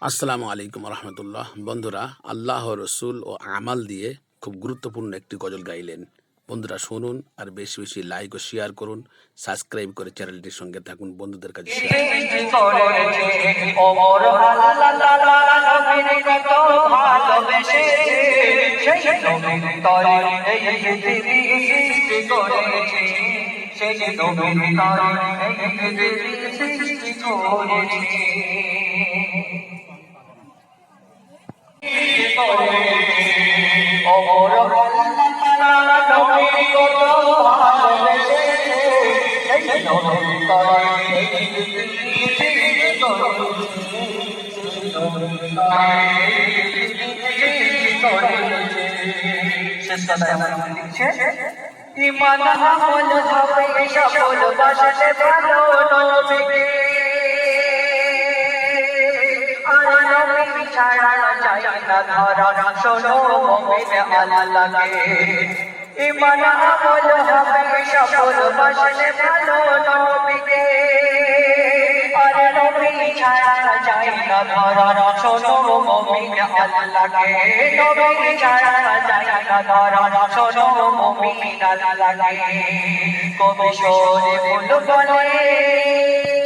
আসসালামু আলাইকুম রহমতুল্লাহ। বন্ধুরা, আল্লাহ রসুল ও আমাল দিয়ে খুব গুরুত্বপূর্ণ একটি গজল গাইলেন। বন্ধুরা শুনুন আর বেশি বেশি লাইক ও শেয়ার করুন, সাবস্ক্রাইব করে চ্যানেলটির সঙ্গে থাকুন, বন্ধুদের কাছে শেয়ার ইমান আমল হবে সফল বাসতে ভালো নবীকে আর নবী ছাড়া যায় না ধরা শোনো মুমিন আল্লাহকে ইমান আমল হবে সফল বাসতে ভালো নবীকে আর নবী ছাড়া যায় না ধরা শোনো মুমিন আল্লাহকে নবী ছাড়া যায় না ধরা শোনো মুমিন আল্লাহকে কবি শোনে ফুল বলে